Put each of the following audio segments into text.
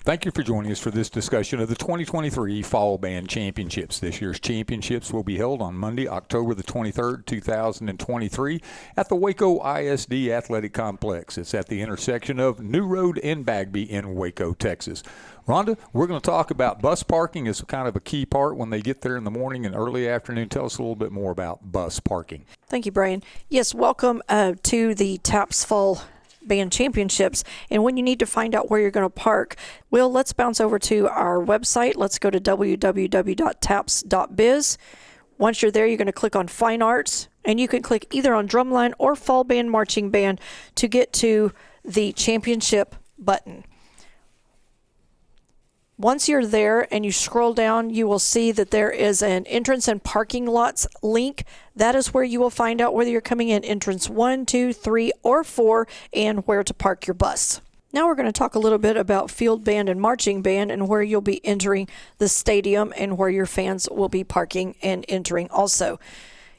Thank you for joining us for this discussion of the 2023 Fall Band Championships. This year's championships will be held on Monday, October the 23rd, 2023 at the Waco ISD Athletic Complex. It's at the intersection of New Road and Bagby in Waco, Texas. Rhonda, we're going to talk about bus parking as kind of a key part when they get there in the morning and early afternoon. Tell us a little bit more about bus parking. Thank you, Brian. Yes, welcome to the TAPS Fall Band Championships. And when you need to find out where you're going to park, well, let's bounce over to our website. Let's go to www.taps.biz. Once you're there, you're going to click on Fine Arts, and you can click either on Drumline or Fall Band Marching Band to get to the championship button. Once you're there and you scroll down, you will see that there is an entrance and parking lots link. That is where you will find out whether you're coming in entrance 1, 2, 3, or 4 and where to park your bus. Now we're going to talk a little bit about field band and marching band and where you'll be entering the stadium and where your fans will be parking and entering also.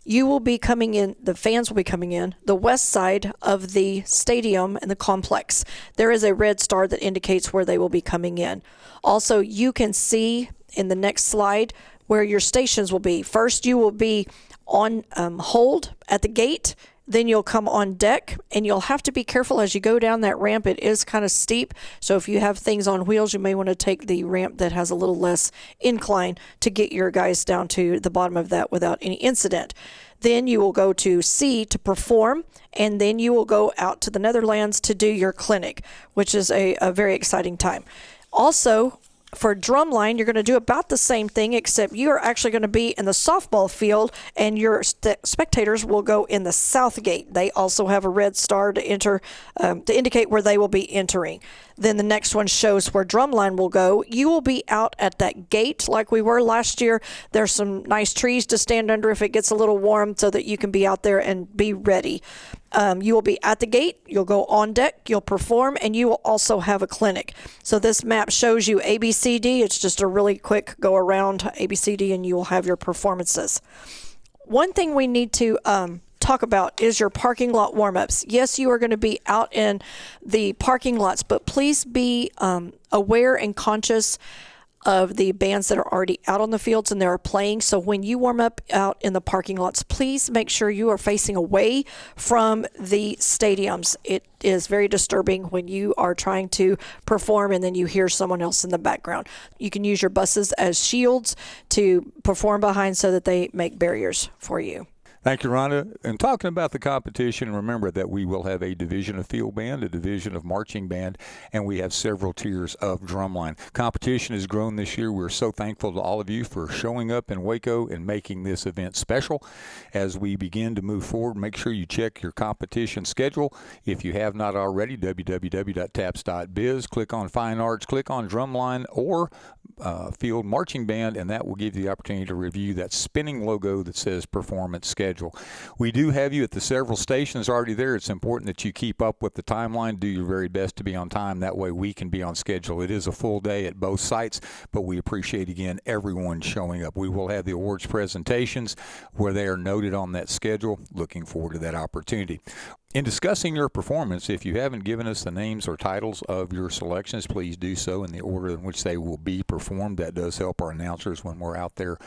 You will be coming in, the fans will be coming in the west side of the stadium and the complex. There is a red star that indicates where they will be coming in. Also, you can see in the next slide where your stations will be. First, you will be on hold at the gate. Then you'll come on deck, and you'll have to be careful as you go down that ramp. It is kind of steep, so if you have things on wheels, you may want to take the ramp that has a little less incline to get your guys down to the bottom of that without any incident. Then you will go to C to perform, and then you will go out to the Netherlands to do your clinic, which is a very exciting time. Also, for Drumline, you're going to do about the same thing, except you are actually going to be in the softball field, and your spectators will go in the south gate. They also have a red star to enter, to indicate where they will be entering. Then the next one shows where Drumline will go. You will be out at that gate like we were last year. There's some nice trees to stand under if it gets a little warm so that you can be out there and be ready. You will be at the gate, you'll go on deck, you'll perform, and you will also have a clinic. So this map shows you ABCD. It's just a really quick go around ABCD, and you will have your performances. One thing we need to talk about is your parking lot warm-ups. Yes, you are going to be out in the parking lots, but please be aware and conscious of the bands that are already out on the fields and they are playing. So when you warm up out in the parking lots, please make sure you are facing away from the stadiums. It is very disturbing when you are trying to perform and then you hear someone else in the background. You can use your buses as shields to perform behind so that they make barriers for you. Thank you, Rhonda. And talking about the competition, remember that we will have a division of field band, a division of marching band, and we have several tiers of drumline. Competition has grown this year. We're so thankful to all of you for showing up in Waco and making this event special. As we begin to move forward, make sure you check your competition schedule. If you have not already, www.taps.biz, click on Fine Arts, click on drumline or field marching band, and that will give you the opportunity to review that spinning logo that says performance schedule. We do have you at the several stations already there. It's important that you keep up with the timeline, do your very best to be on time. That way we can be on schedule. It is a full day at both sites, but we appreciate, again, everyone showing up. We will have the awards presentations where they are noted on that schedule. Looking forward to that opportunity. In discussing your performance, if you haven't given us the names or titles of your selections, please do so in the order in which they will be performed. That does help our announcers when we're out there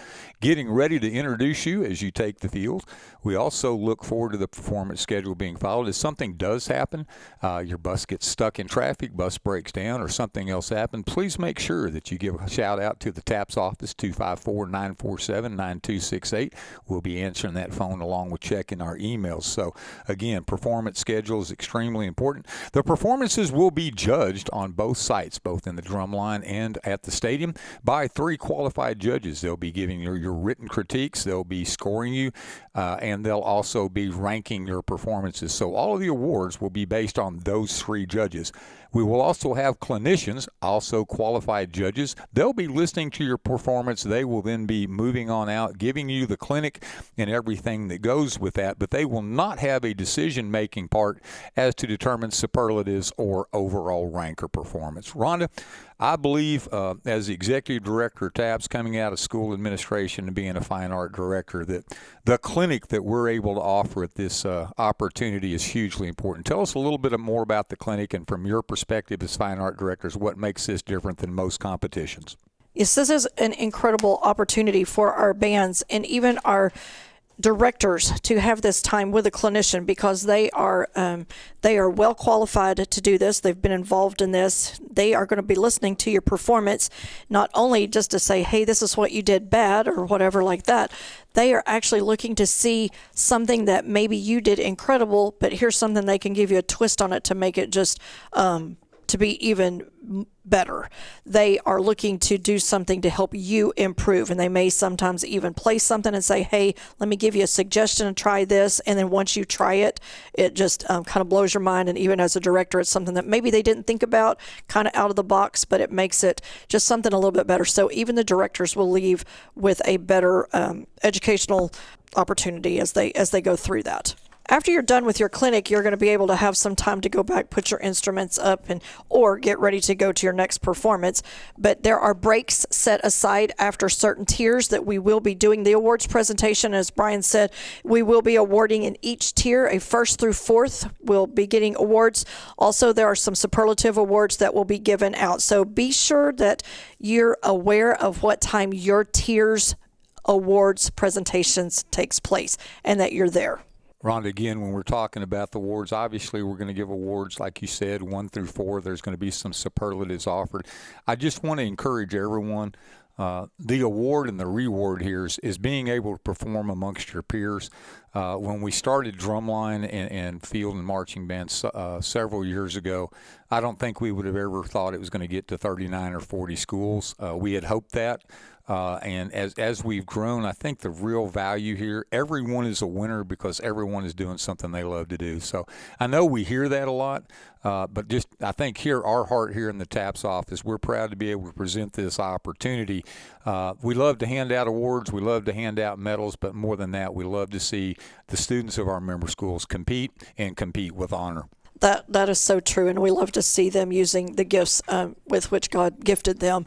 getting ready to introduce you as you take the field. We also look forward to the performance schedule being followed. If something does happen, your bus gets stuck in traffic, bus breaks down, or something else happens, please make sure that you give a shout out to the TAPS office, 254-947-9268. We'll be answering that phone along with checking our emails. So again, performance schedule is extremely important. The performances will be judged on both sites, both in the drumline and at the stadium, by 3 qualified judges. They'll be giving your written critiques, they'll be scoring you, and they'll also be ranking your performances. So all of the awards will be based on those 3 judges. We will also have clinicians, also qualified judges. They'll be listening to your performance. They will then be moving on out, giving you the clinic and everything that goes with that, but they will not have a decision-making part as to determine superlatives or overall rank or performance. Rhonda, I believe as the executive director of TAPS, coming out of school administration and being a fine art director, that the clinic that we're able to offer at this opportunity is hugely important. Tell us a little bit more about the clinic and from your perspective, perspective as fine art directors, what makes this different than most competitions? Yes, this is an incredible opportunity for our bands and even our directors to have this time with a clinician, because they are well qualified to do this. They've been involved in this. They are going to be listening to your performance, not only just to say, hey, this is what you did bad or whatever like that. They are actually looking to see something that maybe you did incredible, but here's something they can give you a twist on it to make it just to be even better. They are looking to do something to help you improve, and they may sometimes even play something and say, hey, let me give you a suggestion and try this. And then once you try it, it just kind of blows your mind. And even as a director, it's something that maybe they didn't think about, kind of out of the box, but it makes it just something a little bit better. So even the directors will leave with a better educational opportunity as they go through that. After you're done with your clinic, you're going to be able to have some time to go back, put your instruments up, or get ready to go to your next performance. But there are breaks set aside after certain tiers that we will be doing the awards presentation. As Brian said, we will be awarding in each tier. A first through fourth will be getting awards. Also, there are some superlative awards that will be given out. So be sure that you're aware of what time your tiers awards presentations takes place and that you're there. Rhonda, again, when we're talking about the awards, obviously we're going to give awards, like you said, 1 through 4. There's going to be some superlatives offered. I just want to encourage everyone, the award and the reward here is being able to perform amongst your peers. When we started Drumline and Field and Marching Bands several years ago, I don't think we would have ever thought it was going to get to 39 or 40 schools. We had hoped that. And as we've grown, I think the real value here, everyone is a winner because everyone is doing something they love to do. So I know we hear that a lot, but just I think here, our heart here in the TAPS office, we're proud to be able to present this opportunity. We love to hand out awards. We love to hand out medals, but more than that, we love to see the students of our member schools compete and compete with honor. That is so true, and we love to see them using the gifts with which God gifted them.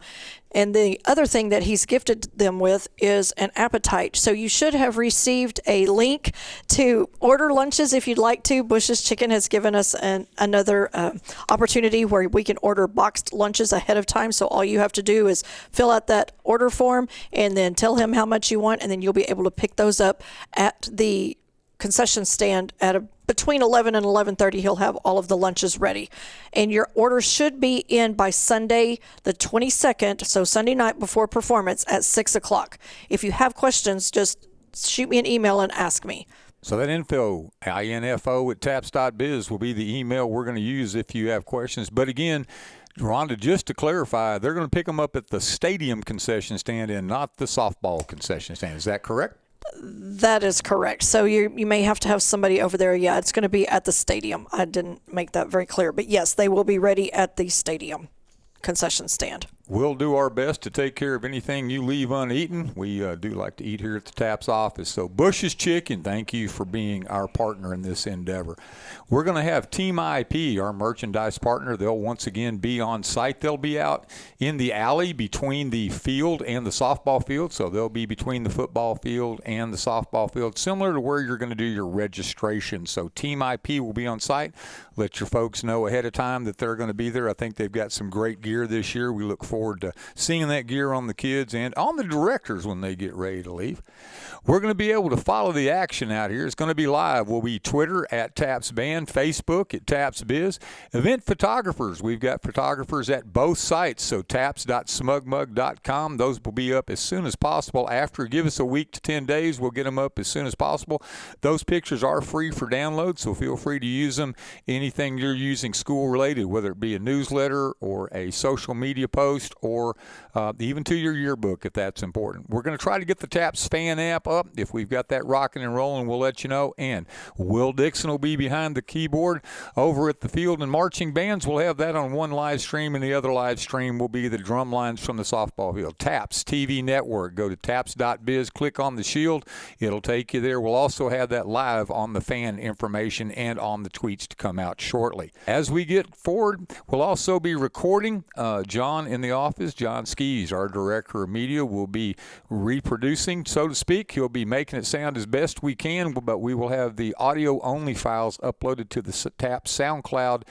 And the other thing that He's gifted them with is an appetite. So you should have received a link to order lunches if you'd like to. Bush's Chicken has given us another opportunity where we can order boxed lunches ahead of time. So all you have to do is fill out that order form and then tell him how much you want, and then you'll be able to pick those up at the concession stand at between 11 and 11:30. He'll have all of the lunches ready, and your order should be in by Sunday the 22nd, so Sunday night before performance at 6 o'clock. If you have questions, just shoot me an email and ask me. So that info, info@taps.biz, will be the email we're going to use if you have questions. But again, Rhonda, just to clarify, they're going to pick them up at the stadium concession stand and not the softball concession stand. Is that correct? That is correct. So you may have to have somebody over there. Yeah, it's going to be at the stadium. I didn't make that very clear. But yes, they will be ready at the stadium concession stand. We'll do our best to take care of anything you leave uneaten. We do like to eat here at the TAPS office. So Bush's Chicken, thank you for being our partner in this endeavor. We're going to have Team IP, our merchandise partner. They'll once again be on site. They'll be out in the alley between the field and the softball field. So they'll be between the football field and the softball field, similar to where you're going to do your registration. So Team IP will be on site. Let your folks know ahead of time that they're going to be there. I think they've got some great gear this year. We look forward to seeing that gear on the kids and on the directors when they get ready to leave. We're going to be able to follow the action out here. It's going to be live. We'll be Twitter at TAPS Band, Facebook at TAPS Biz. Event photographers. We've got photographers at both sites, so taps.smugmug.com. Those will be up as soon as possible. After, give us a week to 10 days. We'll get them up as soon as possible. Those pictures are free for download, so feel free to use them. Anything you're using school-related, whether it be a newsletter or a social media post or even to your yearbook if that's important. We're going to try to get the TAPS fan app up. If we've got that rocking and rolling, we'll let you know. And Will Dixon will be behind the keyboard over at the Field and Marching Bands. We'll have that on one live stream, and the other live stream will be the drum lines from the softball field. TAPS TV Network. Go to taps.biz, click on the shield. It'll take you there. We'll also have that live on the fan information and on the tweets to come out shortly. As we get forward, we'll also be recording. John in the office, John Skis, our director of media, will be reproducing, so to speak. He'll be making it sound as best we can, but we will have the audio-only files uploaded to the TAPS SoundCloud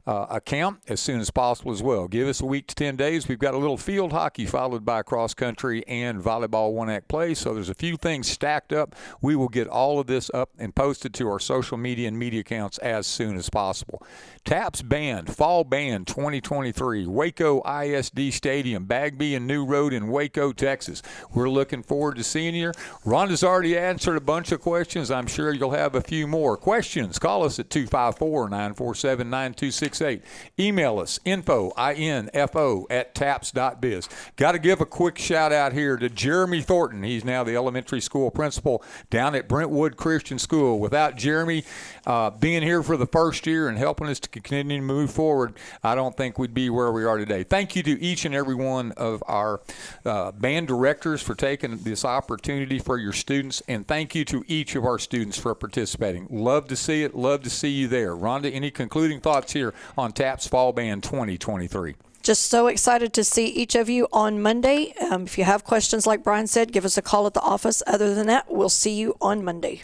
account as soon as possible as well. Give us a week to 10 days. We've got a little field hockey followed by cross country and volleyball one-act play. So there's a few things stacked up. We will get all of this up and posted to our social media and media accounts as soon as possible. TAPS Band, Fall Band 2023, Waco ISD Stadium, Bagby and New Road in Waco, Texas. We're looking forward to seeing you. Rhonda's already answered a bunch of questions. I'm sure you'll have a few more questions. Call us at 254-947-9268. Email us, info at taps.biz. Got to give a quick shout out here to Jeremy Thornton. He's now the elementary school principal down at Brentwood Christian School. Without Jeremy being here for the first year and helping us to continue to move forward, I don't think we'd be where we are today. Thank you to each and every one of our band directors for taking this opportunity for your students, and thank you to each of our students for participating. Love to see it. Love to see you there. Rhonda, any concluding thoughts here on TAPS Fall Band 2023? Just so excited to see each of you on Monday. If you have questions, like Brian said, give us a call at the office. Other than that, we'll see you on Monday.